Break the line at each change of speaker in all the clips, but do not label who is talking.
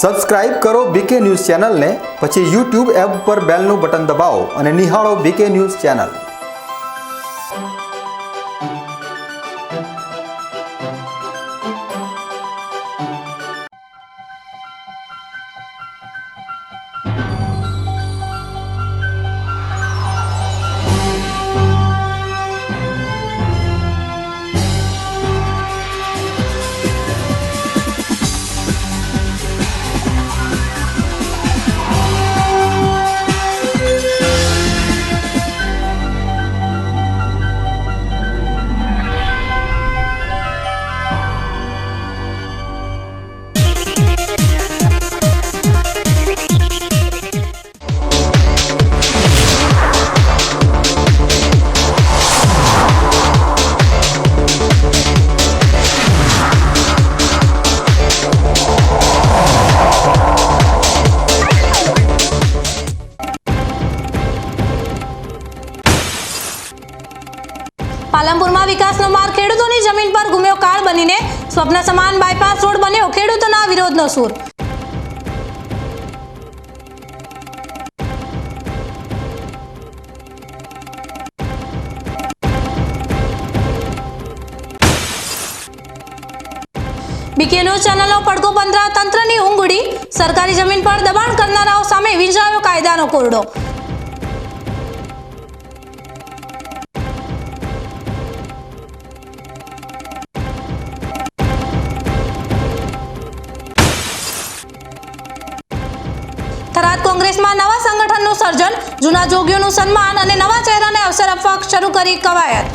Subscribe કરો બીકે news ચેનલને, પછી YouTube એપ પર બેલનું બટન દબાવો અને નિહાળો બીકે ન્યૂઝ ચેનલ।
પાલનપુરમાં વિકાસનો માર્ગ ખેડૂતોની જમીન પર ઘૂમ્યો કાળ બનીને સ્વપ્ન સમાન બાયપાસ રોડ બન્યો, ખેડૂતોના વિરોધનો સૂર। બીકે ન્યૂઝ ચેનલનો પડઘો બંધરા તંત્રની ઊંઘ ઉડી, સરકારી જમીન પર દબાણ કરનારાઓ સામે વીંજાયો કાયદાનો કોરડો। થરાદ કોંગ્રેસમાં નવા સંગઠનનું સર્જન, જૂના જોગીઓનું સન્માન અને નવા ચહેરાને અવસર આપવા શરૂ કરી કવાયત।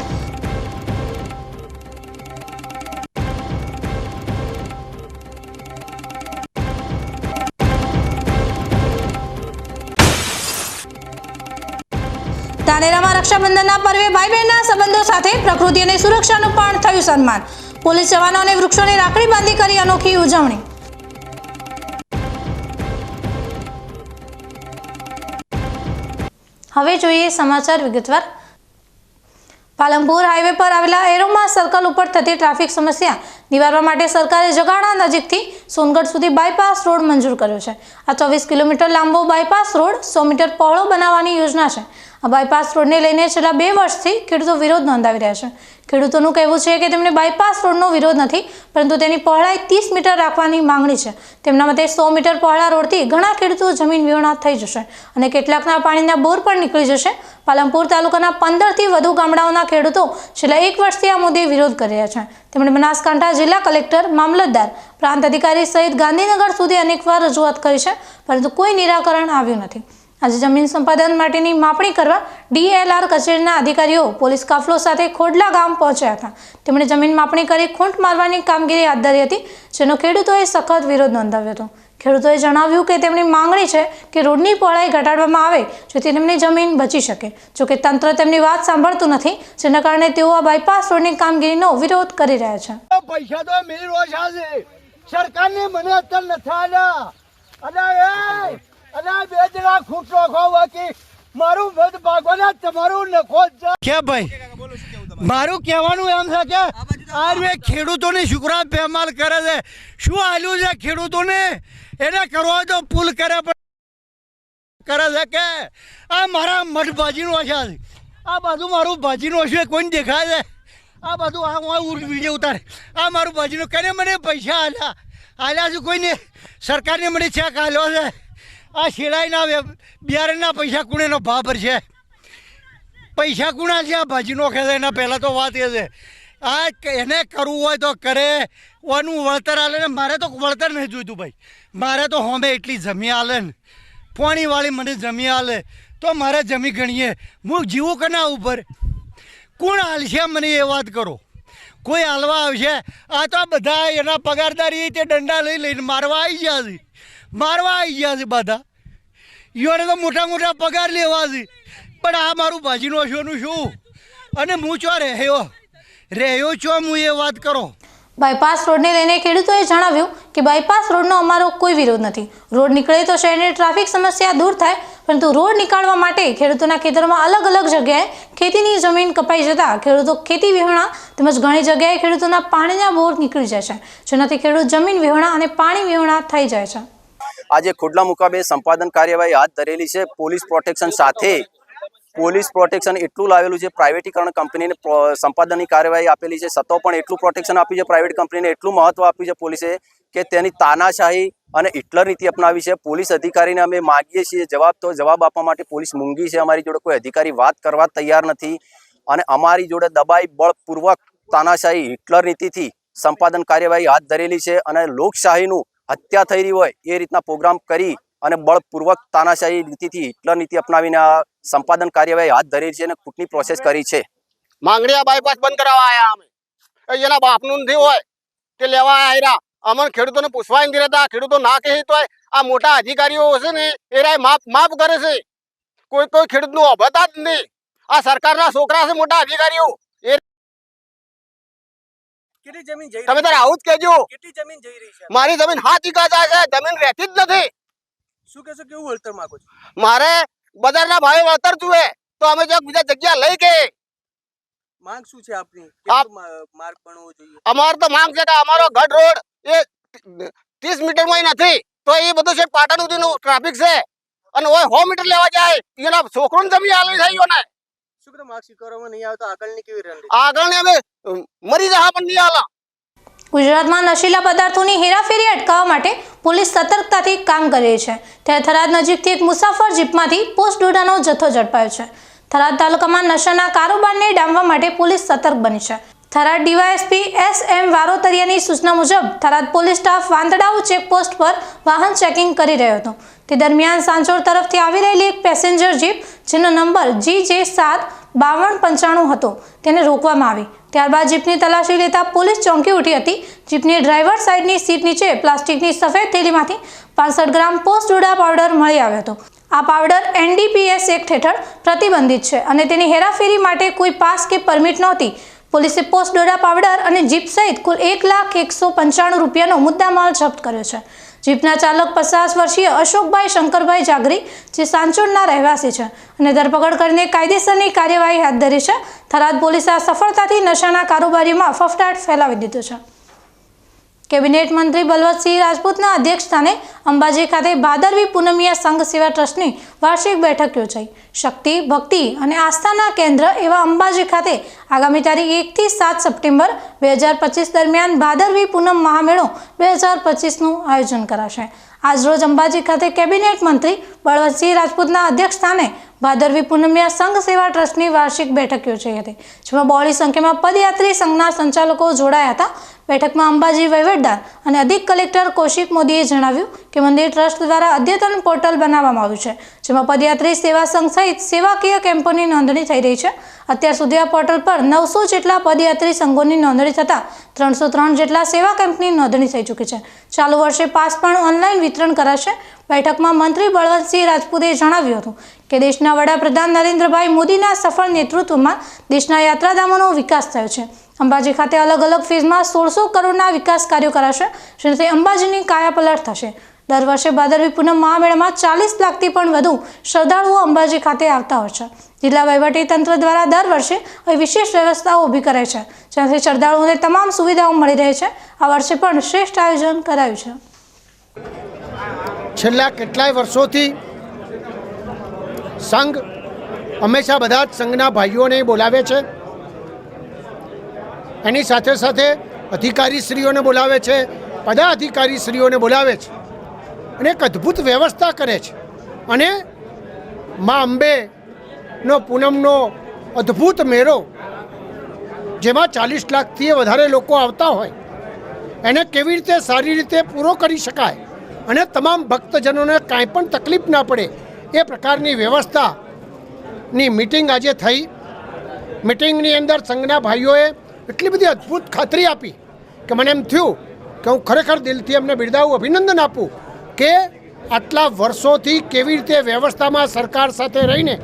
ધાનેરામાં રક્ષાબંધનના પર્વે ભાઈ બહેનના સંબંધો સાથે પ્રકૃતિ અને સુરક્ષાનું પણ થયું સન્માન, પોલીસ જવાનો અને વૃક્ષોની રાખડી બાંધી કરી અનોખી ઉજવણી। હવે જોઈએ સમાચાર વિગતવાર। પાલનપુર હાઈવે પર આવેલા એરોમા સર્કલ ઉપર થતી ટ્રાફિક સમસ્યા નિવારવા માટે સરકારે જગાણા નજીકથી સોનગઢ સુધી બાયપાસ રોડ મંજૂર કર્યો છે। આ 24 કિલોમીટર લાંબો બાયપાસ રોડ 100 મીટર પહોળો બનાવવાની યોજના છે। આ બાયપાસ રોડને લઈને છેલ્લા 2 વર્ષથી ખેડૂતો વિરોધ નોંધાવી રહ્યા છે। ખેડૂતોનું કહેવું છે કે તેમને બાયપાસ રોડનો વિરોધ નથી, પરંતુ તેની પહોળાઈ 30 મીટર રાખવાની માંગણી છે। તેમના મતે 100 મીટર પહોળા રોડથી ઘણા ખેડૂતો જમીન વિહોણા થઈ જશે અને કેટલાકના પાણીના બોર પણ નીકળી જશે। પાલનપુર તાલુકાના 15 થી વધુ ગામડાઓના ખેડૂતો છેલ્લા 1 વર્ષથી આ મુદ્દે વિરોધ કરી રહ્યા છે। તેમણે બનાસકાંઠા જિલ્લા કલેક્ટર, મામલતદાર, પ્રાંત અધિકારી સહિત ગાંધીનગર સુધી અનેકવાર રજૂઆત કરી છે, પરંતુ કોઈ નિરાકરણ આવ્યું નથી। આજે જમીન સંપાદન માટેની માપણી કરવા DLR કચેરીના અધિકારીઓ પોલીસ કાફલો સાથે ખોડલા ગામ પહોંચ્યા હતા। તેમણે જમીન માપણી કરી ખૂંટ મારવાની કામગીરી હાથ ધરી હતી, જેનો ખેડૂતોએ સખત વિરોધ નોંધાવ્યો હતો। ખેડૂતોએ જણાવ્યું કે તેમની માંગણી છે કે રોડની પહોળાઈ ઘટાડવામાં આવે, જેથી તેમની જમીન બચી શકે। જોકે તંત્ર તેમની વાત સાંભળતું નથી, જેના કારણે તેઓ આ બાયપાસ રોડની કામગીરીનો વિરોધ કરી રહ્યા છે।
પૈસા તો મેરી રોશા છે, સરકારને મને અત્યારે નથી આલ્યા અને બે જણા ખૂટ રાખો બાકી મારું મત ભાગવાના તમારું નખો કે ભાઈ મારું કહેવાનું એમ છે કે આ રે ખેડૂતોની શુક્રા બેમાલ કરે છે। શું આલ્યું છે ખેડૂતોને? એને કરવો તો પુલ કરે છે કે આ મારા મઠ ભાજીનું આશા છે, આ બાજુ મારું ભાજીનું હશે કોઈને દેખાય છે, આ બાજુ આ વિડીયો ઉતારે આ મારું ભાજીનું કરીને મને પૈસા આલ્યા છે, કોઈને સરકારને મને ચેક આલ્યો છે। આ શેડાઈના બિયારણના પૈસા કુણેનો ભાવ ભરશે? પૈસા કુણા છે? આ ભાજી નોખે છે એના પહેલાં તો વાત એ છે આ એને કરવું હોય તો કરે, ઓનું વળતર આલે ને મારે તો વળતર નહીં જોઈતું ભાઈ, મારે તો હોમે એટલી જમી આલે ને પોણીવાળી મને જમી આલે તો મારે જમી ગણીએ હું જીવું કે ના ઉપર કોણ હાલશે મને એ વાત કરો? કોઈ હાલવા આવશે? આ તો બધા એના પગારદારી તે દંડા લઈને મારવા આવી ગયા છે બધા, ઈઓને તો મોટા મોટા પગાર લેવા છે, પણ આ મારું ભાજીનો શોનું શું? અને હું ચો રહ્યો છો હું એ વાત કરો।
બાયપાસ રોડને લઈને ખેડૂતોએ જણાવ્યું કે બાયપાસ રોડનો અમારો કોઈ વિરોધ નથી। રોડ નીકળે તો શહેરની ટ્રાફિક સમસ્યા દૂર થાય, પરંતુ રોડ નીકાળવા માટે ખેડૂતોના ખેતરમાં અલગ અલગ જગ્યાએ ખેતીની જમીન કપાઈ જતા ખેડૂતો ખેતી વિહોણા તેમજ ઘણી જગ્યાએ ખેડૂતોના પાણીના બોર નીકળી જાય છે, જેનાથી ખેડૂત જમીન વિહોણા અને પાણી વિહોણા થઈ જાય છે।
આજે ખોડલા મુકામે સંપાદન કાર્યવાહી હાથ ધરેલી છે પોલીસ પ્રોટેક્શન સાથે. પોલીસ પ્રોટેક્શન એટલું લાવેલું છે, પ્રાઇવેટીકરણ કંપનીને સંપાદનની કાર્યવાહી આપેલી છે, છતાં પણ એટલું પ્રોટેક્શન આપ્યું છે પ્રાઇવેટ કંપનીને, એટલું મહત્વ આપ્યું છે પોલીસે કે તેની તાનાશાહી અને હિટલર નીતિ અપનાવી છે. પોલીસ અધિકારીને અમે માગીએ છીએ જવાબ આપવા માટે પોલીસ મૂંગી છે. અમારી જોડે કોઈ અધિકારી વાત કરવા તૈયાર નથી અને અમારી જોડે દબાઈ બળપૂર્વક તાનાશાહી હિટલર નીતિથી સંપાદન કાર્યવાહી હાથ ધરેલી છે અને લોકશાહીનું હત્યા થઈ રહી હોય એ રીતના પ્રોગ્રામ કરી અને બળપૂર્વક તાનાશાહી નીતિથી હિટલર નીતિ અપનાવીને આ સંપાદન કાર્યવાહી હાથ ધરેલી છે અને ખૂટની પ્રોસેસ કરી છે.
માંગડિયા બાયપાસ બંધ કરાવવા આવ્યા અમે, એના બાપનું નથી હોય તે લેવા આવ્યા. અમને ખેડૂતોને પૂછવા નથી રહેતા. ખેડૂતો ના કહે તો આ મોટા અધિકારીઓ છે ને એ માફ કરે છે. કોઈ ખેડૂતનું અભતા જ નહીં. આ સરકારના છોકરા છે મોટા અધિકારીઓ.
કેટલી જમીન જઈ
તમે તારે આવું જ કહેજો.
કેટલી જમીન જઈ રહી છે?
મારી જમીન 7 વીઘા જાય છે. જમીન રહેતી જ નથી.
શું કહેશો, કેવું વળતર માંગો છો?
મારે બજારના ભાવે વળતર જોઈએ તો અમે જો બીજા જગ્યા લઈ ગયે.
માંગ શું છે આપની? કેટલો માર્ગ બનવો જોઈએ?
અમાર તો માંગ છે કે અમારો ગઢ રોડ એ 30 મીટરમાં નથી તો એ બધું છે પાટણ સુધીનું ટ્રાફિક છે અને ઓય 100 મીટર લેવા જાય એના છોકરોને જમીન આલવી થઈ ગયો ને.
શું કે માર્ગ સ્વીકારવામાં નહીં આવતો આગળની કેવી રણનીતિ?
આગળને અમે મરી જહા પણ નહીં આલા.
ગુજરાતમાં નશીલા પદાર્થોની હેરાફેરી અટકાવવા માટે પોલીસ સતર્કતાથી કામ કરી રહી છે. ત્યારે થરાદ નજીકથી એક મુસાફર જીપમાંથી પોસ્ટ ડોડાનો જથ્થો ઝડપાયો છે. થરાદ તાલુકામાં નશાના કારોબારને ડામવા માટે પોલીસ સતર્ક બની છે. થરાદ ડીવાયએસપી SM વારોતરિયાની સૂચના મુજબ થરાદ પોલીસ સ્ટાફ વાંદડાઉ ચેકપોસ્ટ પર વાહન ચેકિંગ કરી રહ્યો હતો. તે દરમિયાન સાંચોર તરફથી આવી રહેલી એક પેસેન્જર જીપ જેનો નંબર GJ75295 હતો તેને રોકવામાં આવી. ત્યારબાદ જીપની તલાશી લેતા પોલીસ ચોંકી ઉઠી હતી. જીપની ડ્રાઈવર સાઈડની સીટ નીચે પ્લાસ્ટિકની સફેદ થેલીમાંથી 65 ગ્રામ પોસ્ટ ડોડા પાવડર મળી આવ્યો હતો. આ પાવડર NDPS એક્ટ હેઠળ પ્રતિબંધિત છે અને તેની હેરાફેરી માટે કોઈ પાસ કે પરમિટ નહોતી. પોલીસે પોસ્ટ ડોડા પાવડર અને જીપ સહિત કુલ 1,195 રૂપિયાનો મુદ્દામાલ જપ્ત કર્યો છે. જીપના ચાલક 50 વર્ષીય અશોકભાઈ શંકરભાઈ જાગરી જે સાંચોરના રહેવાસી છે અને ધરપકડ કરીને કાયદેસરની કાર્યવાહી હાથ ધરી છે. થરાદ પોલીસે આ સફળતાથી નશાના કારોબારીમાં ફફડાટ ફેલાવી દીધો છે. કેબિનેટ મંત્રી બલવંતસિંહ રાજપૂતના અધ્યક્ષસ્થાને અંબાજી ખાતે ભાદરવી પૂનમિયા સંઘ સેવા ટ્રસ્ટની વાર્ષિક બેઠક યોજાઈ. શક્તિ, ભક્તિ અને આસ્થાના કેન્દ્ર એવા અંબાજી ખાતે આગામી તારીખ 1 થી 7 સપ્ટેમ્બર 2025 દરમિયાન ભાદરવી પૂનમ મહામેળો 2025નું આયોજન કરાશે. આજરોજ અંબાજી ખાતે કેબિનેટ મંત્રી બળવંતસિંહ રાજપૂતના અધ્યક્ષસ્થાને ભાદરવી પૂનમિયા સંઘ સેવા ટ્રસ્ટની વાર્ષિક બેઠક યોજાઈ હતી, જેમાં બહોળી સંખ્યામાં પદયાત્રી સંઘના સંચાલકો જોડાયા હતા. બેઠકમાં અંબાજી વહીવટદાર અને અધિક કલેક્ટર કૌશિક મોદીએ જણાવ્યું કે મંદિર ટ્રસ્ટ દ્વારા અદ્યતન પોર્ટલ બનાવવામાં આવ્યું છે, જેમાં પદયાત્રી સેવા સંઘ સહિત સેવાકીય કેમ્પોની નોંધણી થઈ રહી છે. અત્યાર સુધી આ પોર્ટલ પર 900 જેટલા પદયાત્રી સંઘોની નોંધણી થતાં 303 જેટલા સેવા કેમ્પની નોંધણી થઈ ચૂકી છે. ચાલુ વર્ષે પાસ પણ ઓનલાઈન વિતરણ કરાશે. બેઠકમાં મંત્રી બળવંતસિંહ રાજપૂતે જણાવ્યું હતું કે દેશના વડાપ્રધાન નરેન્દ્રભાઈ મોદીના સફળ નેતૃત્વમાં દેશના યાત્રાધામોનો વિકાસ થયો છે. અંબાજી ખાતે અલગ અલગ ફેઝમાં 1600 કરોડના વિકાસ કાર્યો કરાશે, જેનાથી અંબાજીની કાયાપલટ થશે. દર વર્ષે ભાદરવી પૂનમ મહામેળામાં 40 લાખથી પણ વધુ શ્રદ્ધાળુઓ અંબાજી ખાતે આવતા હોય છે. જિલ્લા વહીવટીતંત્ર દ્વારા દર વર્ષે વિશેષ વ્યવસ્થાઓ ઊભી કરાય છે, જેનાથી શ્રદ્ધાળુઓને તમામ સુવિધાઓ મળી રહે છે. આ વર્ષે પણ શ્રેષ્ઠ આયોજન કરાયું છે.
છેલ્લા કેટલાય વર્ષોથી સંઘ હંમેશા બધા જ સંઘના ભાઈઓને બોલાવે છે. એની સાથે સાથે અધિકારીશ્રીઓને બોલાવે છે, પદાધિકારીશ્રીઓને બોલાવે છે અને એક અદ્ભુત વ્યવસ્થા કરે છે. અને મા અંબેનો પૂનમનો અદ્ભુત મેળો જેમાં 40 લાખથી વધારે લોકો આવતા હોય એને કેવી રીતે સારી રીતે પૂરો કરી શકાય અને તમામ ભક્તજનોને કાંઈ પણ તકલીફ ના પડે એ પ્રકારની વ્યવસ્થાની મિટિંગ આજે થઈ. મિટિંગની અંદર સંઘના ભાઈઓએ એટલી બધી અદ્ભુત ખાતરી આપી કે મને એમ થયું કે હું ખરેખર દિલથી એમને બિરદાવું, અભિનંદન આપું કે આટલા વર્ષોથી કેવી રીતે વ્યવસ્થામાં સરકાર સાથે રહીને,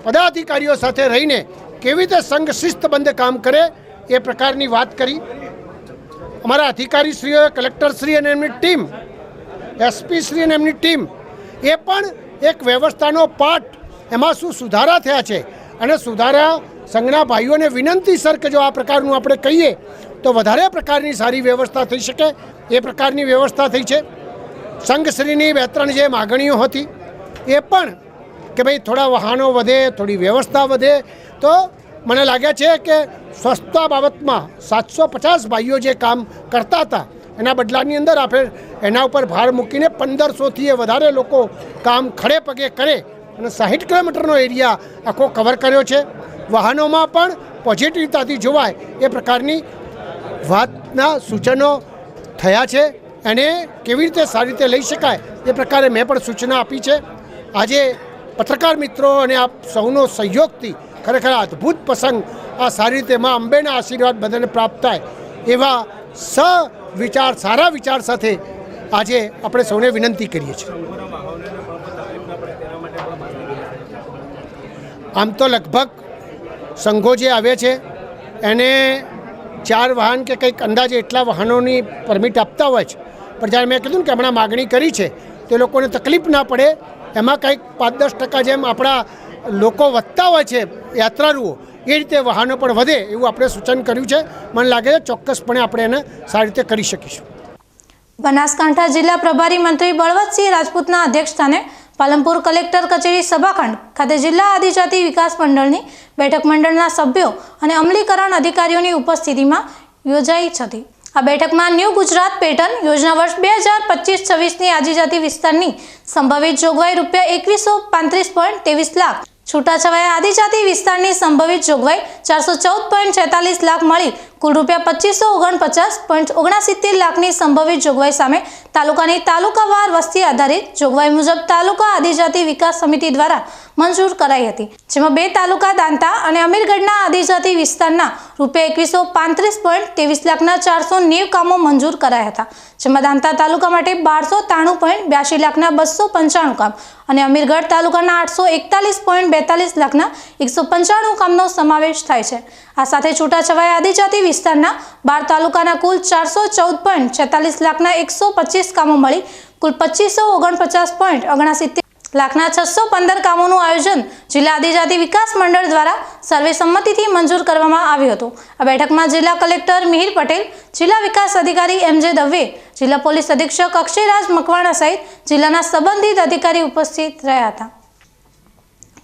પદાધિકારીઓ સાથે રહીને કેવી રીતે સંઘ શિસ્તબદ્ધ કામ કરે એ પ્રકારની વાત કરી. અમારા અધિકારીશ્રીઓએ, કલેક્ટરશ્રી અને એમની ટીમ, એસપીશ્રી અને એમની ટીમ એ પણ એક વ્યવસ્થાનો પાઠ, એમાં શું સુધારા થયા છે અને સુધારા સંઘના ભાઈઓને વિનંતી સર કે જો આ પ્રકારનું આપણે કહીએ તો વધારે પ્રકારની સારી વ્યવસ્થા થઈ શકે એ પ્રકારની વ્યવસ્થા થઈ છે.
સંઘશ્રીની 2-3 જે માગણીઓ હતી એ પણ કે ભાઈ થોડા વાહનો વધે, થોડી વ્યવસ્થા વધે, તો મને લાગે છે કે સ્વચ્છતા બાબતમાં 750 ભાઈઓ જે કામ કરતા હતા એના બદલાની અંદર આપણે એના ઉપર ભાર મૂકીને 1500થી વધારે લોકો કામ ખડે પગે કરે અને 60 કિલોમીટરનો એરિયા આખો કવર કર્યો છે. વાહનોમાં પણ પોઝિટિવતાથી જોવાય એ પ્રકારની વાતના સૂચનો થયા છે. એને કેવી રીતે સારી રીતે લઈ શકાય એ પ્રકારે મેં પણ સૂચના આપી છે. આજે પત્રકાર મિત્રો અને આપ સૌનો સહયોગથી ખરેખર અદ્ભુત પ્રસંગ આ સારી રીતે મા અંબેના આશીર્વાદ બધાને પ્રાપ્ત થાય એવા સારા વિચાર સાથે આજે આપણે સૌને વિનંતી કરીએ છીએ. આમ તો લગભગ સંઘો જે આવે છે એને 4 વાહન કે કંઈક અંદાજે એટલા વાહનોની પરમિટ આપતા હોય છે, પણ જ્યારે મેં કીધું ને કે હમણાં માગણી કરી છે તે લોકોને તકલીફ ના પડે એમાં કંઈક 5-10% જેમ આપણા લોકો વધતા હોય છે યાત્રાળુઓ એ રીતે વાહનો પણ વધે એવું આપણે સૂચન કર્યું છે. મને લાગે છે ચોક્કસપણે આપણે એને સારી રીતે કરી શકીશું.
બનાસકાંઠા જિલ્લા પ્રભારી મંત્રી બળવંતસિંહ રાજપૂતના અધ્યક્ષસ્થાને પાલનપુર કલેક્ટર કચેરી સભાખંડ ખાતે જિલ્લા આદિજાતિ વિકાસ મંડળની બેઠક મંડળના સભ્યો અને અમલીકરણ અધિકારીઓની ઉપસ્થિતિમાં યોજાઈ હતી. આ બેઠકમાં ન્યૂ ગુજરાત પેટર્ન યોજના વર્ષ 2025-26ની આદિજાતિ વિસ્તારની સંભવિત જોગવાઈ ₹2135.23 લાખ, છૂટાછવાયા આદિજાતિ વિસ્તારની સંભવિત જોગવાઈ 414.46 લાખ મળી કુલ ₹2549.69 લાખની સંભવિત જોગવાઈ સામે તાલુકાની તાલુકાવાર વસ્તી આધારિત જોગવાઈ મુજબ તાલુકા આદિજાતિ વિકાસ સમિતિ દ્વારા મંજૂર કરાઈ હતી. જેમાં 2 તાલુકા દાંતા અને અમીરગઢના આદિજાતિ વિસ્તારના ₹135.23 લાખના 490 કામો મંજૂર કરાયા હતા. જેમાં દાંતા તાલુકા માટે 1293.82 લાખના 295 કામ અને અમીરગઢ તાલુકાના 841.42 લાખના 195 કામનો સમાવેશ થાય છે. આ સાથે છૂટાછવાયા આદિજાતિ વિસ્તારના 12 તાલુકાના કુલ 414.46 લાખના 125 કામો મળી કુલ 2549.79 લાખના 615 કામોનું આયોજન જિલ્લા આદિજાતિ વિકાસ મંડળ દ્વારા સર્વેસંમતિથી મંજૂર કરવામાં આવ્યું હતું. આ બેઠકમાં જિલ્લા કલેક્ટર મિહિર પટેલ, જિલ્લા વિકાસ અધિકારી MJ દવે, જિલ્લા પોલીસ અધિક્ષક અક્ષયરાજ મકવાણા સહિત જિલ્લાના સંબંધિત અધિકારી ઉપસ્થિત રહ્યા હતા.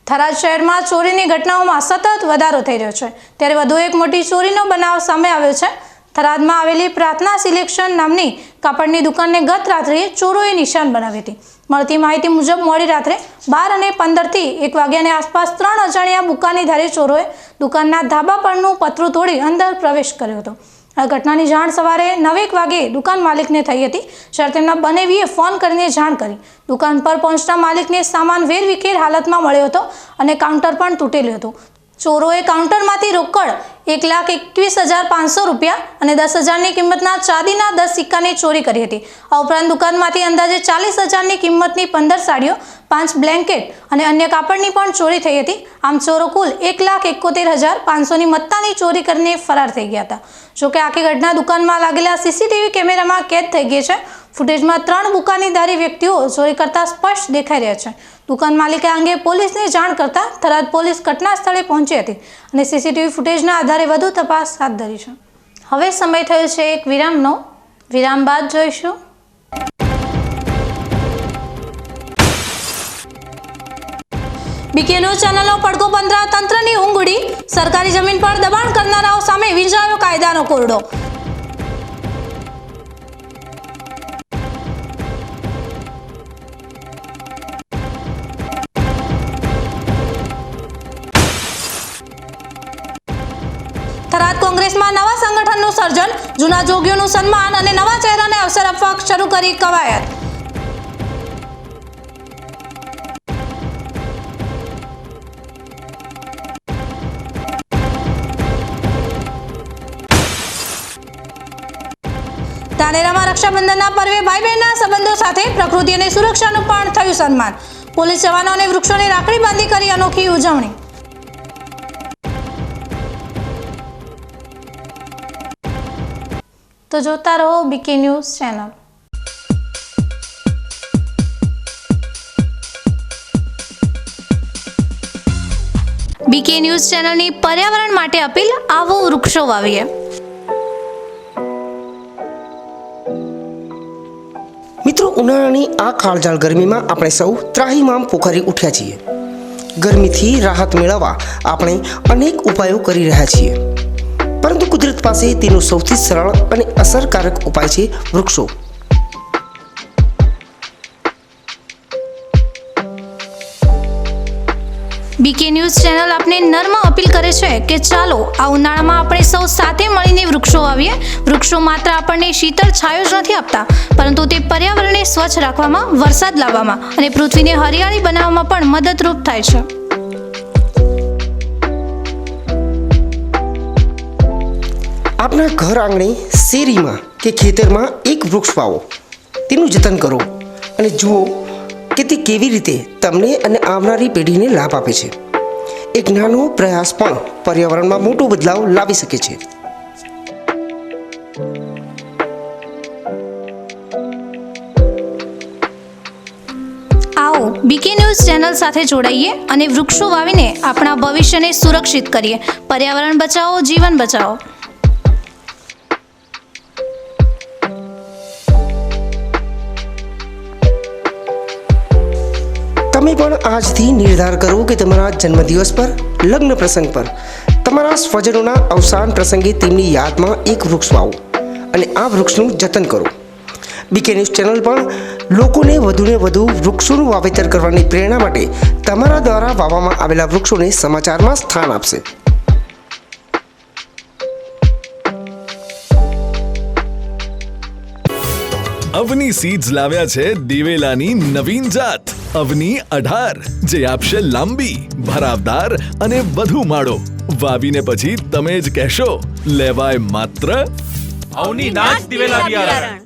થરાદ શહેરમાં ચોરીની ઘટનાઓમાં સતત વધારો થઈ રહ્યો છે, ત્યારે વધુ એક મોટી ચોરીનો બનાવ સામે આવ્યો છે. થરાદમાં આવેલી પ્રાર્થના સિલેક્શન નામની કાપડની દુકાનને ગત રાત્રે ચોરોએ નિશાન બનાવી હતી. મળતી માહિતી મુજબ મોડી રાત્રે 12:15થી 1 વાગ્યાની આસપાસ 3 અજાણ્યા બુકાનીધારી ચોરોએ દુકાનના ધાબા પરનું પતરું તોડી અંદર પ્રવેશ કર્યો હતો. આ ઘટનાની જાણ સવારે 9 વાગે દુકાન માલિકને થઈ હતી, જ્યારે તેમના બનેવીએ ફોન કરીને જાણ કરી. દુકાન પર પહોંચતા માલિકને સામાન વેરવિખેર હાલતમાં મળ્યો હતો અને કાઉન્ટર પણ તૂટેલું હતું. ચોરોએ કાઉન્ટરમાંથી રોકડ ₹1,21,500 અને 10,000ની કિંમતના ચાંદીના 10 સિક્કાની ચોરી કરી હતી. આ ઉપરાંત દુકાનમાંથી અંદાજે 40,000ની કિંમતની 15 સાડીઓ, 5 બ્લેન્કેટ અને અન્ય કાપડની પણ ચોરી થઈ હતી. આમ ચોરો કુલ 1,71,500ની મત્તાની ચોરી કરીને ફરાર થઈ ગયા હતા. જોકે આખી ઘટના દુકાનમાં લાગેલા CCTV કેમેરામાં કેદ થઈ ગઈ છે. ફૂટેજમાં 3 બુકાનીધારી વ્યક્તિઓ ચોરી કરતા સ્પષ્ટ દેખાઈ રહ્યા છે. દુકાન માલિકે આ અંગે પોલીસને જાણ કરતા થરાદ પોલીસ ઘટના સ્થળે પહોંચી હતી અને CCTV ફૂટેજના આધારે વધુ તપાસ હાથ ધરી છે. હવે સમય થયો છે એક વિરામનો. વિરામ બાદ જોઈશું BK ન્યૂઝ ચેનલનો પડઘો બંધ, તંત્રની ઊંઘ ઉડી, સરકારી જમીન પર દબાણ કરનારાઓ સામે વીંજાયો કાયદાનો કોરડો. થરાદ કોંગ્રેસમાં નવા સંગઠનનું સર્જન, જૂના જોગીઓનું સન્માન અને નવા ચહેરાને અવસર આપવા શરૂ કરી કવાયત. ધાનેરામાં રક્ષાબંધનના પર્વે ભાઈ બહેનના સંબંધો સાથે પ્રકૃતિ અને સુરક્ષાનું પણ થયું સન્માન. પોલીસ જવાનો અને વૃક્ષોને રાખડી બાંધી કરી અનોખી ઉજવણી. તો જોતા રહો BK news channel. BK news ચેનલની પર્યાવરણ માટે અપીલ, આવો વૃક્ષો વાવીએ.
મિત્રો, ઉનાળાની આ કાળઝાળ ગરમીમાં આપણે સૌ ત્રાહિમામ પોકારી ઉઠ્યા છીએ. ગરમીથી રાહત મેળવવા આપણે અનેક ઉપાયો કરી રહ્યા છીએ, પરંતુ કુદરત પાસે તેનો સૌથી સરળ અને અસરકારક ઉપાય છે વૃક્ષો.
બીકે ન્યૂઝ ચેનલ આપને નર્મ અપીલ કરે છે કે ચાલો આ ઉનાળામાં આપણે સૌ સાથે મળીને વૃક્ષો વાવીએ. વૃક્ષો માત્ર આપણને શીતળ છાયો જ નથી આપતા, પરંતુ તે પર્યાવરણને સ્વચ્છ રાખવામાં, વરસાદ લાવવામાં અને પૃથ્વીને હરિયાળી બનાવવામાં પણ મદદરૂપ થાય છે.
આપના ઘર આંગણે, શેરીમાં કે ખેતરમાં એક વૃક્ષ વાવો, તેનું જતન કરો અને જુઓ કે તે કેવી રીતે તમને અને આવનારી પેઢીને લાભ આપે છે. એક નાનો પ્રયાસ પણ પર્યાવરણમાં મોટો બદલાવ લાવી શકે છે.
આવો બીકે ન્યૂઝ ચેનલ સાથે જોડાઈએ અને વૃક્ષો વાવીને આપણા ભવિષ્યને સુરક્ષિત કરીએ. પર્યાવરણ બચાવો, જીવન બચાવો.
તમે પણ આજથી નિર્ધાર કરો કે તમારા જન્મદિવસ પર, લગ્ન પ્રસંગ પર, તમારા સ્વજનોના અવસાન પ્રસંગે તેમની યાદમાં એક વૃક્ષ વાવો અને આ વૃક્ષનું જતન કરો. બીકે ન્યૂઝ ચેનલ પણ લોકોને વધુને વધુ વૃક્ષોનું વાવેતર કરવાની પ્રેરણા માટે તમારા દ્વારા વાવવામાં આવેલા વૃક્ષોને સમાચારમાં સ્થાન આપશે.
અવની સીડ્સ લાવ્યા છે દિવેલાની નવીન જાત અવની 18, જે આપશે લાંબી, ભરાવદાર અને વધુ માળો. વાવીને પછી તમે જ કહેશો, લેવાય માત્ર
અવની નાચ દિવેલા બિયારણ.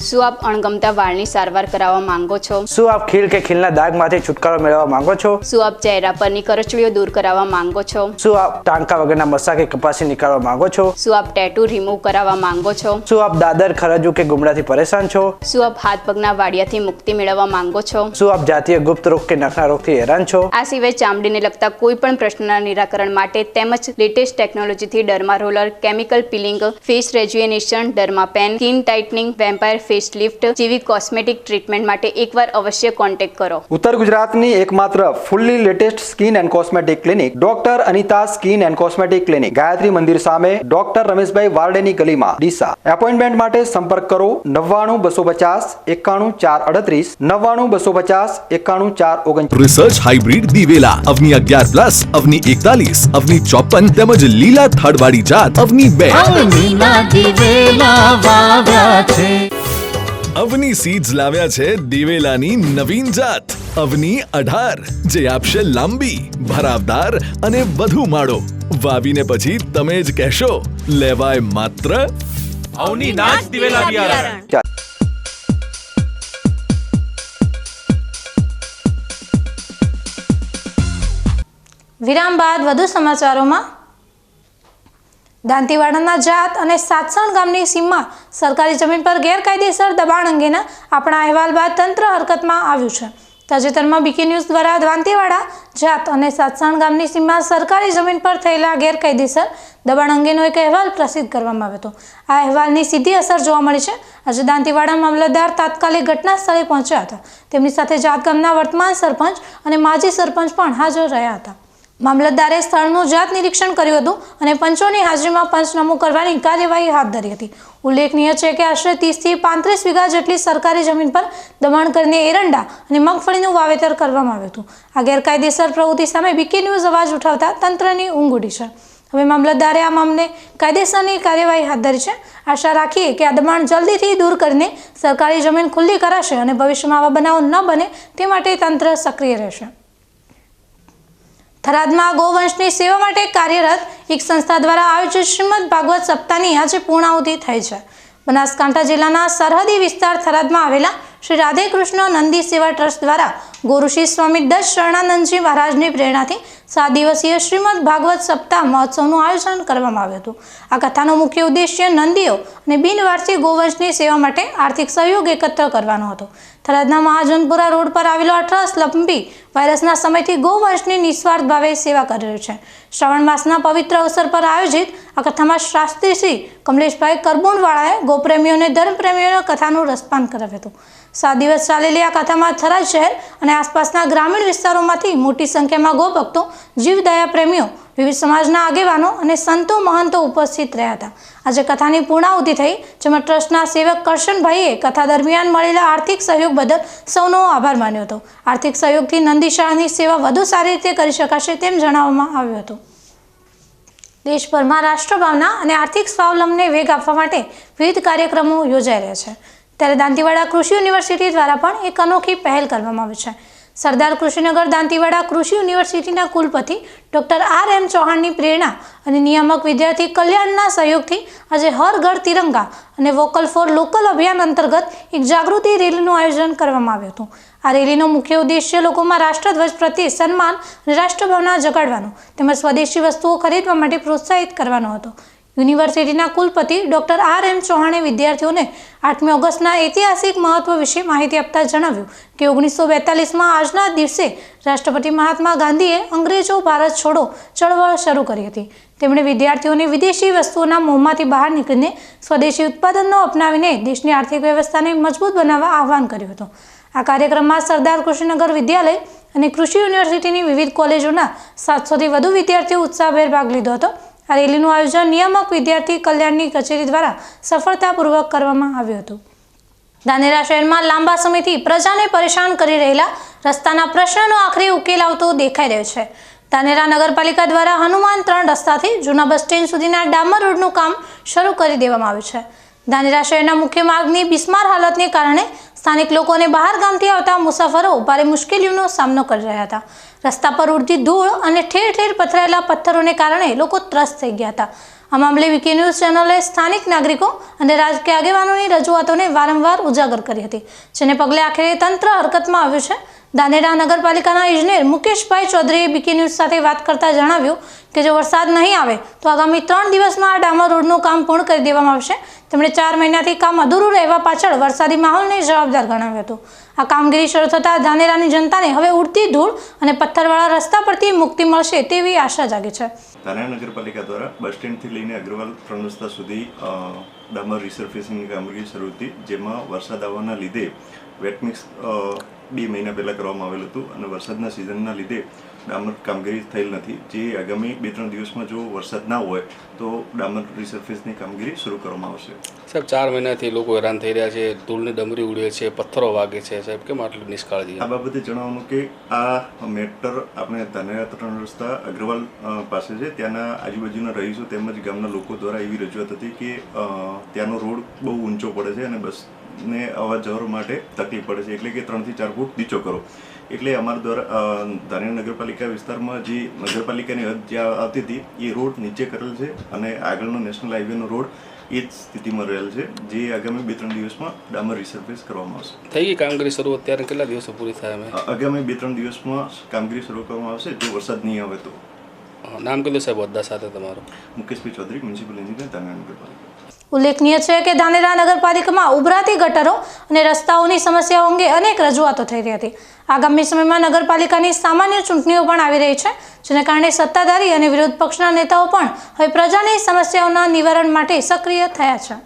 શું આપ અણગમતા વાળની સારવાર કરાવવા માંગો છો?
શું આપ ખીલ કે ખીલના દાગમાંથી છુટકારો મેળવવા માંગો છો?
શું આપ ચહેરા પરની કરચલીઓ દૂર કરાવવા માંગો છો?
શું આપ ટાંકા વગરના મસા કે કપાસી નીકાળવા માંગો છો?
શું આપ ટેટુ રિમૂવ કરાવવા માંગો છો?
શું આપ દાદર, ખરજુ કે ગુમડાથી પરેશાન છો?
શું આપ હાથ પગના વાડિયાથી મુક્તિ મેળવવા માંગો છો?
શું આપ જાતીય ગુપ્ત રોગ કે નખના રોગથી હેરાન છો?
આ સિવાય ચામડીને લગતા કોઈ પણ પ્રશ્નના નિરાકરણ માટે તેમજ લેટેસ્ટ ટેકનોલોજીથી derma roller, chemical peeling, face rejuvenation, derma pen, skin tightening, vampire face lift જેવી કોસ્મેટિક ટ્રીટમેન્ટ માટે એકવાર અવશ્ય કોન્ટેક્ટ કરો.
ઉત્તર ગુજરાતની એકમાત્ર fully latest skin and cosmetic clinic doctor Anita skin and cosmetic clinic, Gayatri Mandir સામે, ડોક્ટર રમેશભાઈ વારડેની ગલીમાં, ડીસા. એપોઇન્ટમેન્ટ માટે સંપર્ક કરો 99 250 91 438, 99 250 91 439.
રિસર્ચ હાઇબ્રિડ દિવેલા અવની 11+, અવની 41, અવની 54 તેમજ લીલા થડવાળી જાત અવની 2. અવની સીડ્સ લાવ્યા છે દિવેલાની નવીન જાત અવની 18, જે આપશે લાંબી, ભરાવદાર અને વધુ માળો. વાવીને પછી તમે જ કહેશો, લેવાય માત્ર
અવની નાચ દિવેલા બિયારણ.
વિરામ બાદ વધુ સમાચારોમાં. દાંતીવાડાના જાત અને સાતસણ ગામની સીમમાં સરકારી જમીન પર ગેરકાયદેસર દબાણ અંગેના આપણા અહેવાલ બાદ તંત્ર હરકતમાં આવ્યું છે. તાજેતરમાં બીકે ન્યૂઝ દ્વારા દાંતીવાડા, જાત અને સાતસણ ગામની સીમમાં સરકારી જમીન પર થયેલા ગેરકાયદેસર દબાણ અંગેનો એક અહેવાલ પ્રસિદ્ધ કરવામાં આવ્યો હતો. આ અહેવાલની સીધી અસર જોવા મળી છે. આજે દાંતીવાડા મામલતદાર તાત્કાલિક ઘટના સ્થળે પહોંચ્યા હતા. તેમની સાથે જાત ગામના વર્તમાન સરપંચ અને માજી સરપંચ પણ હાજર રહ્યા હતા. મામલતદારે સ્થળનું જાત નિરીક્ષણ કર્યું હતું અને પંચોની હાજરીમાં પંચનામું કરવાની કાર્યવાહી હાથ ધરી હતી. ઉલ્લેખનીય છે કે આશરે 30 થી 35 વીઘા જેટલી સરકારી જમીન પર દબાણ કરીને એરંડા અને મગફળીનું વાવેતર કરવામાં આવ્યું હતું. આ ગેરકાયદેસર પ્રવૃત્તિ સામે બીકે ન્યૂઝ અવાજ ઉઠાવતા તંત્રની ઊંઘ ઉડી છે. હવે મામલતદારે આ મામલે કાયદેસરની કાર્યવાહી હાથ ધરી છે. આશા રાખીએ કે આ દબાણ જલ્દીથી દૂર કરીને સરકારી જમીન ખુલ્લી કરાશે અને ભવિષ્યમાં આવા બનાવો ન બને તે માટે તંત્ર સક્રિય રહેશે. થરાદમાં ગોવંશની સેવા માટે કાર્યરત એક સંસ્થા દ્વારા આયોજિત શ્રીમદ ભાગવત સપ્તાહની આજે પૂર્ણાહુતિ થઈ છે. બનાસકાંઠા જિલ્લાના સરહદી વિસ્તાર થરાદમાં આવેલા શ્રી રાધે કૃષ્ણ નંદી સેવા ટ્રસ્ટ દ્વારા ગુરુશ્રી સ્વામી દત્ત શરણાનંદજી મહારાજની પ્રેરણાથી 7 દિવસીય શ્રીમદ ભાગવત સપ્તાહ મહોત્સવનું આયોજન કરવામાં આવ્યું હતું. આ કથાનો મુખ્ય ઉદ્દેશ્ય નંદીઓ અને બિનવારસી ગોવંશની સેવા માટે આર્થિક સહયોગ એકત્ર કરવાનો હતો. થરાદના મહાજનપુરા રોડ પર આવેલો આ ટ્રસ્ટ લંબી વાયરસના સમયથી ગોવંશની નિસ્વાર્થ ભાવે સેવા કરી રહ્યું છે. શ્રાવણ માસના પવિત્ર અવસર પર આયોજિત આ કથામાં શાસ્ત્રી શ્રી કમલેશભાઈ કરબુણવાળાએ ગોપ્રેમીઓને ધર્મપ્રેમીઓને કથાનું રસપાન કરાવ્યું હતું. 7 દિવસ ચાલેલી આ કથામાં થરાદ શહેર અને આસપાસના ગ્રામીણ વિસ્તારોમાંથી મોટી સંખ્યામાં ગોભક્તો, જીવદયા પ્રેમીઓ, વિવિધ સમાજના આગેવાનો અને સંતો મહંતો ઉપસ્થિત રહ્યા હતા. આજે કથાની પૂર્ણાહુતિ થઈ, જેમાં ટ્રસ્ટના સેવક કરશનભાઈએ કથા દરમિયાન મળેલા આર્થિક સહયોગ બદલ સૌનો આભાર માન્યો હતો. આર્થિક સહયોગથી નંદીશાળાની સેવા વધુ સારી રીતે કરી શકાશે તેમ જણાવવામાં આવ્યું હતું. દેશભરમાં રાષ્ટ્રભાવના અને આર્થિક સ્વાવલંબનને વેગ આપવા માટે વિવિધ કાર્યક્રમો યોજાઈ રહ્યા છે. ત્યારે દાંતીવાડા કૃષિ યુનિવર્સિટી દ્વારા પણ એક અનોખી પહેલ કરવામાં આવી છે. સરદાર કૃષિનગર દાંતીવાડા કૃષિ યુનિવર્સિટીના કુલપતિ ડૉક્ટર R.M. ચૌહાણની પ્રેરણા અને નિયામક વિદ્યાર્થી કલ્યાણના સહયોગથી આજે હર ઘર તિરંગા અને વોકલ ફોર લોકલ અભિયાન અંતર્ગત એક જાગૃતિ રેલીનું આયોજન કરવામાં આવ્યું હતું. આ રેલીનો મુખ્ય ઉદ્દેશ્ય લોકોમાં રાષ્ટ્રધ્વજ પ્રત્યે સન્માન અને રાષ્ટ્રભાવના જગાડવાનો તેમજ સ્વદેશી વસ્તુઓ ખરીદવા માટે પ્રોત્સાહિત કરવાનો હતો. યુનિવર્સિટીના કુલપતિ ડૉક્ટર R.M. ચૌહાણે વિદ્યાર્થીઓને 8મી ઓગસ્ટના ઐતિહાસિક મહત્વ વિશે માહિતી આપતા જણાવ્યું કે 1942માં આજના દિવસે રાષ્ટ્રપતિ મહાત્મા ગાંધીએ અંગ્રેજો ભારત છોડો ચળવળ શરૂ કરી હતી. તેમણે વિદ્યાર્થીઓને વિદેશી વસ્તુઓના મોહમાંથી બહાર નીકળીને સ્વદેશી ઉત્પાદનનો અપનાવીને દેશની આર્થિક વ્યવસ્થાને મજબૂત બનાવવા આહવાન કર્યું હતું. આ કાર્યક્રમમાં સરદાર કૃષિનગર વિદ્યાલય અને કૃષિ યુનિવર્સિટીની વિવિધ કોલેજોના 700થી વધુ વિદ્યાર્થીઓ ઉત્સાહભેર ભાગ લીધો હતો. આ રેલીનું આયોજન નિયામક વિદ્યાર્થી કલ્યાણની કચેરી દ્વારા સફળતાપૂર્વક કરવામાં આવ્યું હતું. ધાનેરા શહેરમાં લાંબા સમયથી પ્રજાને પરેશાન કરી રહેલા રસ્તાના પ્રશ્નનો આખરી ઉકેલ આવતો દેખાઈ રહ્યો છે. ધાનેરા નગરપાલિકા દ્વારા હનુમાન 3 રસ્તાથી જૂના બસ સ્ટેન્ડ સુધીના ડામર રોડનું કામ શરૂ કરી દેવામાં આવ્યું છે. ધાનેરા શહેરના મુખ્ય માર્ગની બિસ્માર હાલતને કારણે સ્થાનિક લોકોને બહાર ગામથી આવતા મુસાફરો ભારે મુશ્કેલીઓનો સામનો કરી રહ્યા હતા. રસ્તા પર ઉડતી ધૂળ અને ઠેર ઠેર પથરાયેલા પથ્થરોને કારણે લોકો ત્રસ્ત થઈ ગયા હતા. આ મામલે વીકે ન્યૂઝ ચેનલે સ્થાનિક નાગરિકો અને રાજકીય આગેવાનોની રજૂઆતોને વારંવાર ઉજાગર કરી હતી, જેને પગલે આખરે તંત્ર હરકતમાં આવ્યું છે. ધાનેરા નગરપાલિકાના ઇજનેર મુકેશભાઈ ચૌધરીએ બીકે ન્યૂઝ સાથે વાત કરતા જણાવ્યું કે જો વરસાદ નહીં આવે તો આગામી 3 દિવસમાં આ ડામર રોડનું કામ પૂર્ણ કરી દેવામાં આવશે. તેમણે 4 મહિનાથી કામ અધૂરું રહેવા પાછળ વરસાદી માહોલને જવાબદાર ગણાવ્યો હતો. આ કામગીરી શરૂ થતાં ધાનેરાની જનતાને હવે ઉડતી ધૂળ અને પથ્થરવાળા રસ્તા પરથી મુક્તિ મળશે તેવી આશા જાગી છે.
ધાનેરા નગરપાલિકા દ્વારા બસ સ્ટેન્ડથી લઈને અગ્રવાલ 3 રસ્તા સુધી ડામર રિસર્ફેસિંગની કામગીરી શરૂ હતી, જેમાં વરસાદ આવવાના લીધે વેટમિક્સ 2 મહિના પહેલાં કરવામાં આવેલું હતું અને વરસાદના સિઝનના લીધે ડામર કામગીરી થયેલ નથી. જે આગામી 2-3 દિવસમાં જો વરસાદ ના હોય તો ડામર રિસર્ફેસની કામગીરી શરૂ કરવામાં આવશે.
સાહેબ, 4 મહિનાથી લોકો હેરાન થઈ રહ્યા છે, ધૂળની ડમરી ઉડે છે, પથ્થરો વાગે છે. સાહેબ, કેમ આટલી નિષ્કાળજી?
આ બાબતે જણાવવાનું કે આ મેટર આપણે ધાનેરા 3 રસ્તા અગ્રવાલ પાસે છે, ત્યાંના આજુબાજુના રહીશો તેમજ ગામના લોકો દ્વારા એવી રજૂઆત હતી કે ત્યાંનો રોડ બહુ ઊંચો પડે છે અને બસને અવર જવર માટે તકલીફ પડે છે, એટલે કે 3 થી 4 ફૂટ નીચો કરો. એટલે અમારા દ્વારા ધાનેરા નગરપાલિકા વિસ્તારમાં જે નગરપાલિકાની હદ જ્યાં આવતી હતી એ રોડ નીચે કરેલ છે અને આગળનો નેશનલ હાઈવેનો રોડ એ જ સ્થિતિમાં રહેલ છે, જે આગામી 2-3 દિવસમાં ડામર રિસર્ફેસ કરવામાં આવશે.
થઈ ગઈ કામગીરી શરૂ? અત્યારે કેટલા દિવસો પૂરી થાય?
આગામી 2-3 દિવસમાં કામગીરી શરૂ કરવામાં આવશે, જો વરસાદ નહીં આવે તો.
નામ કીધું સાહેબ હોદ્દા સાથે તમારું?
મુકેશભાઈ ચૌધરી, મ્યુનિસિપલ એન્જિનિયર, ધાનેરા નગરપાલિકા.
ઉલ્લેખનીય છે કે ધાનેરા નગરપાલિકામાં ઉભરાતી ગટરો અને રસ્તાઓની સમસ્યાઓ અંગે અનેક રજૂઆતો થઈ રહી હતી. આગામી સમયમાં નગરપાલિકાની સામાન્ય ચૂંટણીઓ પણ આવી રહી છે, જેને કારણે સત્તાધારી અને વિરોધ પક્ષના નેતાઓ પણ હવે પ્રજાની સમસ્યાઓના નિવારણ માટે સક્રિય થયા છે.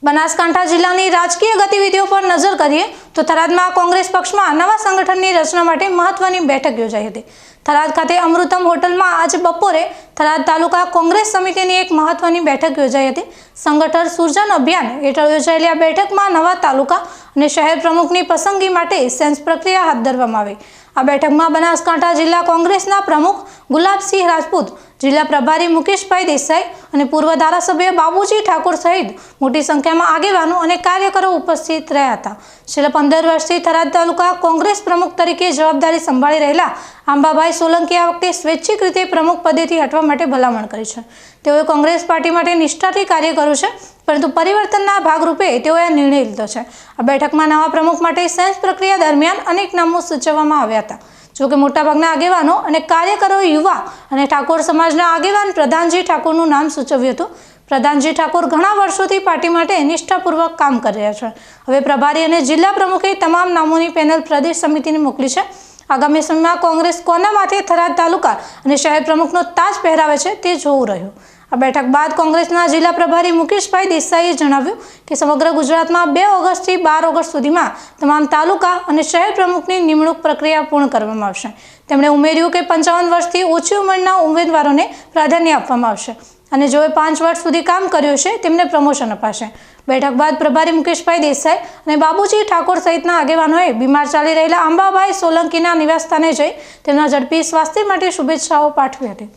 બનાસકાંઠા જિલ્લાની રાજકીય ગતિવિધિઓ પર નજર કરીએ તો થરાદમાં કોંગ્રેસ પક્ષમાં નવા સંગઠનની રચના માટે મહત્વની બેઠક યોજાઈ હતી. થરાદ ખાતે અમૃતમ હોટલમાં આજે બપોરે થરાદ તાલુકા કોંગ્રેસ સમિતિની એક મહત્વની બેઠક યોજાઈ હતી. સંગઠન સૂર્જન અભિયાન હેઠળ યોજાયેલી આ બેઠકમાં નવા તાલુકા અને શહેર પ્રમુખની પસંદગી માટે સેન્સ પ્રક્રિયા હાથ ધરવામાં આવી. આ બેઠકમાં બનાસકાંઠા જિલ્લા કોંગ્રેસના પ્રમુખ ગુલાબસિંહ રાજપૂત, જિલ્લા પ્રભારી મુકેશભાઈ દેસાઈ અને પૂર્વ ધારાસભ્ય બાબુજી ઠાકોર સહિત મોટી સંખ્યામાં આગેવાનો અને કાર્યકરો ઉપસ્થિત રહ્યા હતા. છેલ્લા 15 વર્ષથી થરાદ તાલુકા કોંગ્રેસ પ્રમુખ તરીકે જવાબદારી સંભાળી રહેલા આંબાભાઈ સોલંકી આ વખતે સ્વૈચ્છિક રીતે પ્રમુખ પદેથી હટવા માટે ભલામણ કરી છે. તેઓએ કોંગ્રેસ પાર્ટી માટે નિષ્ઠાથી કાર્ય કર્યું છે, પરંતુ પરિવર્તનના ભાગરૂપે તેઓએ આ નિર્ણય લીધો છે. આ બેઠકમાં નવા પ્રમુખ માટે સેન્સ પ્રક્રિયા દરમિયાન અનેક નામો સૂચવવામાં આવ્યા હતા. જોકે મોટાભાગના આગેવાનો અને કાર્યકરો યુવા અને ઠાકોર સમાજના આગેવાન પ્રધાનજી ઠાકોરનું નામ સૂચવ્યું હતું. પ્રધાનજી ઠાકોર ઘણા વર્ષોથી પાર્ટી માટે નિષ્ઠાપૂર્વક કામ કરી રહ્યા છે. હવે પ્રભારી અને જિલ્લા પ્રમુખે તમામ નામોની પેનલ પ્રદેશ સમિતિને મોકલી છે. આગામી સમયમાં કોંગ્રેસ કોના માથે થરાદ તાલુકા અને શહેર પ્રમુખનો તાજ પહેરાવે છે તે જોવું રહ્યું. આ બેઠક બાદ કોંગ્રેસના જિલ્લા પ્રભારી મુકેશભાઈ દેસાઈએ જણાવ્યું કે સમગ્ર ગુજરાતમાં 2 ઓગસ્ટથી 12 ઓગસ્ટ સુધીમાં તમામ તાલુકા અને શહેર પ્રમુખની નિમણૂક પ્રક્રિયા પૂર્ણ કરવામાં આવશે. તેમણે ઉમેર્યું કે 55 વર્ષથી ઓછી ઉંમરના ઉમેદવારોને પ્રાધાન્ય આપવામાં આવશે અને જેઓએ 5 વર્ષ સુધી કામ કર્યું છે તેમને પ્રમોશન અપાશે. બેઠક બાદ પ્રભારી મુકેશભાઈ દેસાઈ અને બાબુજી ઠાકોર સહિતના આગેવાનોએ બીમાર ચાલી રહેલા આંબાભાઈ સોલંકીના નિવાસસ્થાને જઈ તેમના ઝડપી સ્વાસ્થ્ય માટે શુભેચ્છાઓ પાઠવી હતી.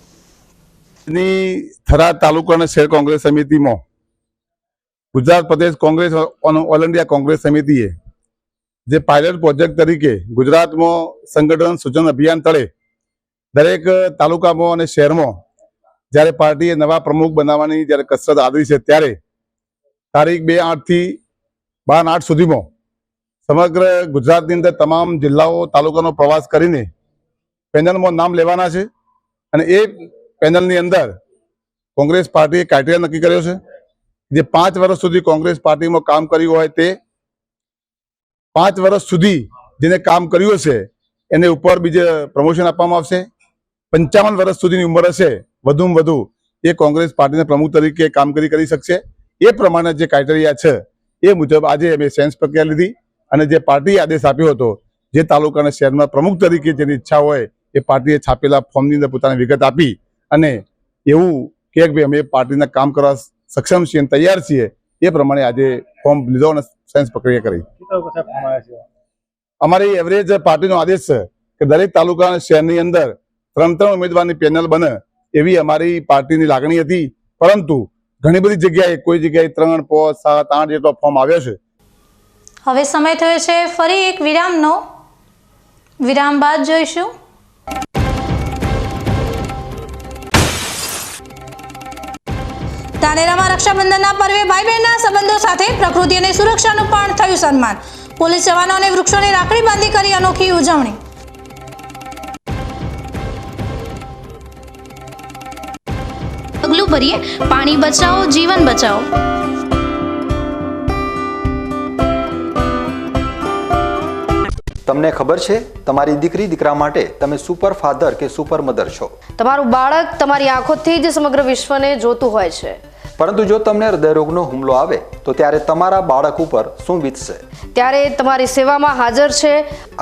થરાદ તાલુકા અને શહેર કોંગ્રેસ સમિતિમાં ગુજરાત પ્રદેશ કોંગ્રેસ ઓલ ઇન્ડિયા કોંગ્રેસ સમિતિએ જે પાયલટ પ્રોજેક્ટ તરીકે ગુજરાતમાં સંગઠન સૂચન અભિયાન તળે દરેક તાલુકામાં અને શહેરમાં જ્યારે પાર્ટીએ નવા પ્રમુખ બનાવવાની જ્યારે કસરત આદરી છે, ત્યારે તારીખ 2/8 થી 12/8 સુધીમાં સમગ્ર ગુજરાતની અંદર તમામ જિલ્લાઓ તાલુકાનો પ્રવાસ કરીને પેનલમાં નામ લેવાના છે. અને એ પેનલની અંદર કોંગ્રેસ પાર્ટીએ ક્રાઇટેરિયા નક્કી કર્યો છે. જે 5 વર્ષ સુધી કોંગ્રેસ પાર્ટીમાં કામ કર્યું હોય તે 5 વર્ષ સુધી જેને કામ કર્યું હશે એને ઉપર બીજે પ્રમોશન આપવામાં આવશે. 55 વર્ષ સુધીની ઉંમર હશે વધુમાં વધુ એ કોંગ્રેસ પાર્ટીના પ્રમુખ તરીકે કામગીરી કરી શકશે. એ પ્રમાણે જે ક્રાઇટેરિયા છે એ મુજબ આજે અમે સેન્સ પ્રક્રિયા લીધી અને જે પાર્ટીએ આદેશ આપ્યો હતો જે તાલુકાના શહેરના પ્રમુખ તરીકે જેની ઈચ્છા હોય એ પાર્ટીએ છાપેલા ફોર્મની અંદર પોતાની વિગત આપી અને એવું કે ભાઈ અમે પાર્ટીના કામ કરવા સક્ષમ છીએ અને તૈયાર છીએ એ પ્રમાણે આજે ફોર્મ લીધો અને સેન્સ પ્રક્રિયા કરી. અમારી એવરેજ પાર્ટીનો આદેશ છે કે દરેક તાલુકા અને શહેરની અંદર 3 ઉમેદવારની પેનલ બને એવી અમારી પાર્ટીની લાગણી હતી, પરંતુ ઘણી બધી જગ્યાએ કોઈ જગ્યાએ 3, 5, 7, 8 જેટલો ફોર્મ આવ્યો છે.
હવે સમય થયો છે ફરી એક વિરામનો. વિરામ બાદ જોઈશું ધાનેરામાં રક્ષાબંધનના પર્વે ભાઈ બહેનના સંબંધો સાથે પ્રકૃતિ અને સુરક્ષાનું પણ થયું સન્માન. પોલીસ જવાનો અને વૃક્ષોને રાખડી બાંધી કરી અનોખી ઉજવણી. પગલું ભરીએ, પાણી બચાવો, જીવન બચાવો.
તમને ખબર છે તમારી દીકરી દીકરા માટે તમે સુપર ફાધર કે સુપર મધર છો.
તમારું બાળક તમારી આંખોથી જ સમગ્ર વિશ્વને જોતું હોય છે.
પરંતુ જો તમને હૃદયરોગનો હુમલો આવે તો ત્યારે તમારા બાળક ઉપર શું વીતશે?
ત્યારે તમારી સેવામાં હાજર છે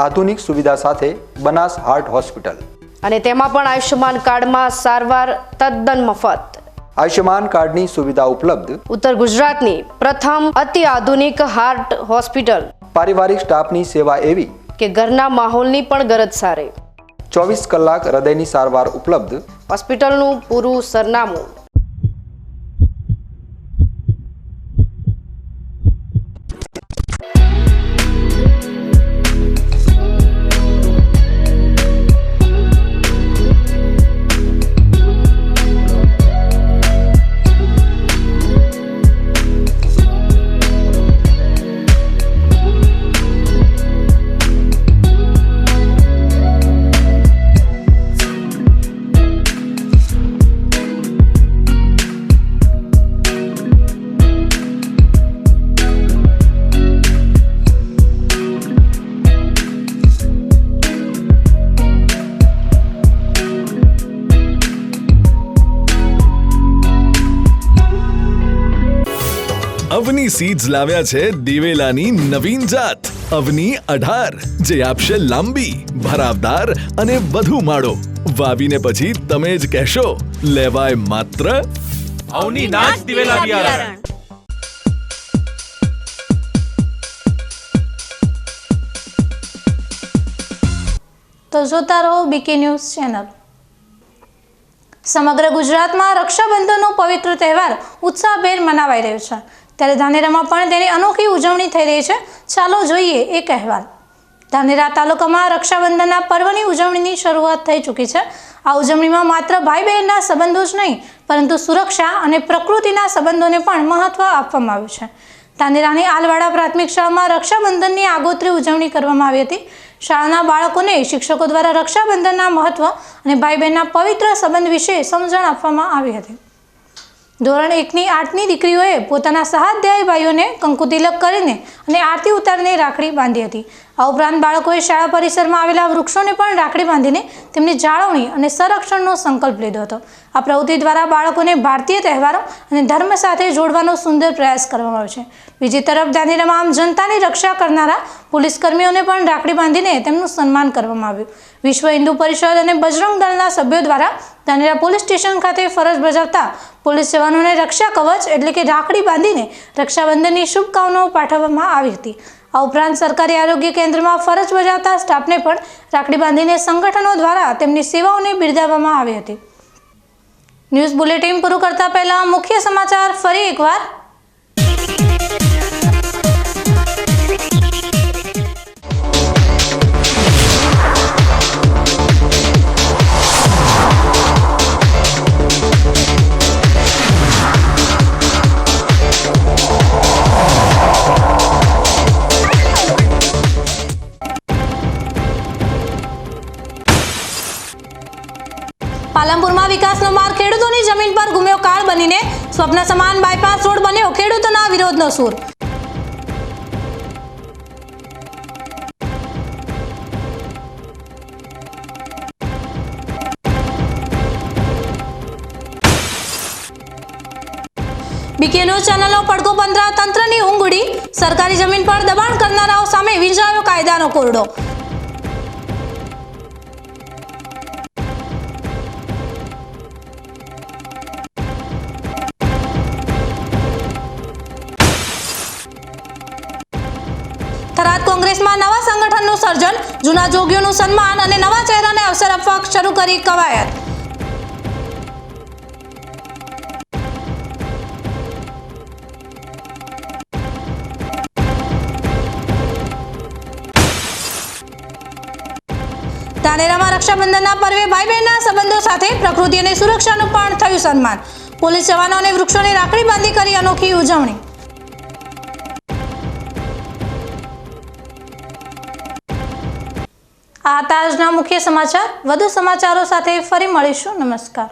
આધુનિક સુવિધા સાથે બનાસ હાર્ટ હોસ્પિટલ,
અને તેમાં પણ આયુષ્યમાન કાર્ડમાં સારવાર તદ્દન મફત.
આયુષ્યમાન કાર્ડની સુવિધા ઉપલબ્ધ
ઉત્તર ગુજરાતની પ્રથમ અતિ આધુનિક હાર્ટ હોસ્પિટલ.
પારિવારિક સ્ટાફની સેવા એવી
કે ઘરના માહોલની પણ ગરજ સારી.
24 કલાક હૃદયની સારવાર ઉપલબ્ધ.
હોસ્પિટલનું પૂરું સરનામું
અવની સીડ્સ લાવ્યા છે દિવેલાની નવીન જાત અવની 18, જે આપશે લાંબી, ભરાવદાર અને વધુ માળો. વાવીને પછી તમે જ કહેશો, લેવાય માત્ર
અવની નાચ દિવેલા બિયારણ.
તો જોતા રહો બીકે ન્યૂઝ ચેનલ. સમગ્ર ગુજરાતમાં રક્ષાબંધનનો પવિત્ર તહેવાર ઉત્સાહભેર મનાવાઈ રહ્યો છે, ત્યારે ધાનેરામાં પણ તેની અનોખી ઉજવણી થઈ રહી છે. ચાલો જોઈએ એક અહેવાલ. ધાનેરા તાલુકામાં રક્ષાબંધનના પર્વની ઉજવણીની શરૂઆત થઈ ચૂકી છે. આ ઉજવણીમાં માત્ર ભાઈ બહેનના સંબંધો જ નહીં, પરંતુ સુરક્ષા અને પ્રકૃતિના સંબંધોને પણ મહત્વ આપવામાં આવ્યું છે. ધાનેરાની આલવાડા પ્રાથમિક શાળામાં રક્ષાબંધનની આગોતરી ઉજવણી કરવામાં આવી હતી. શાળાના બાળકોને શિક્ષકો દ્વારા રક્ષાબંધનના મહત્વ અને ભાઈ બહેનના પવિત્ર સંબંધ વિશે સમજણ આપવામાં આવી હતી. ધોરણ 1ની 8ની દીકરીઓએ પોતાના સહાધ્યાયી ભાઈઓને કંકુ તિલક કરીને અને આરતી ઉતારીને રાખડી બાંધી હતી. આ ઉપરાંત બાળકોએ શાળા પરિસરમાં આવેલા વૃક્ષોને પણ રાખડી બાંધીને તેમની જાળવણી અને સંરક્ષણનો સંકલ્પ લીધો હતો. આ પ્રવૃત્તિ દ્વારા બાળકોને ભારતીય તહેવારો અને ધર્મ સાથે જોડવાનો સુંદર પ્રયાસ કરવામાં આવ્યો છે. બીજી તરફ ધાનેરામાં આમ જનતાની રક્ષા કરનારા પોલીસ કર્મીઓને પણ રાખડી બાંધીને તેમનું સન્માન કરવામાં આવ્યું. વિશ્વ હિન્દુ પરિષદ અને બજરંગ દળના સભ્યો દ્વારા ધાનેરા પોલીસ સ્ટેશન ખાતે ફરજ બજાવતા પોલીસ જવાનોને રક્ષા કવચ એટલે કે રાખડી બાંધીને રક્ષાબંધનની શુભકામનાઓ પાઠવવામાં આવી હતી. આ ઉપરાંત સરકારી આરોગ્ય કેન્દ્રમાં ફરજ બજાવતા સ્ટાફને પણ રાખડી બાંધીને સંગઠનો દ્વારા તેમની સેવાઓને બિરદાવવામાં આવી હતી. ન્યૂઝ બુલેટિન પૂરું કરતા પહેલા મુખ્ય સમાચાર ફરી એકવાર. પાલનપુરમાં વિકાસનો માર્ગ ખેડૂતોની જમીન પર ઘૂમ્યો કાળ બનીને સ્વપ્ન સમાન બાયપાસ રોડ બન્યો, ખેડૂતોના વિરોધનો સૂર. બીકે ન્યૂઝ ચેનલનો પડઘો પંથરા, તંત્રની ઊંઘ ઉડી, સરકારી જમીન પર દબાણ કરનારાઓ સામે વીંજાયો કાયદાનો કોરડો. થરાદ કોંગ્રેસમાં નવા સંગઠનનું સર્જન, જૂના જોગીઓનું સન્માન અને નવા ચહેરાને અવસર આપવા શરૂ કરી કવાયત. ધાનેરામાં રક્ષાબંધનના પર્વે ભાઈ બહેનના સંબંધો સાથે પ્રકૃતિ અને સુરક્ષાનું પણ થયું સન્માન. પોલીસ જવાનો અને વૃક્ષોની રાખડી બાંધી કરી અનોખી ઉજવણી. આ હતા આજના મુખ્ય સમાચાર. વધુ સમાચારો સાથે ફરી મળીશું. નમસ્કાર.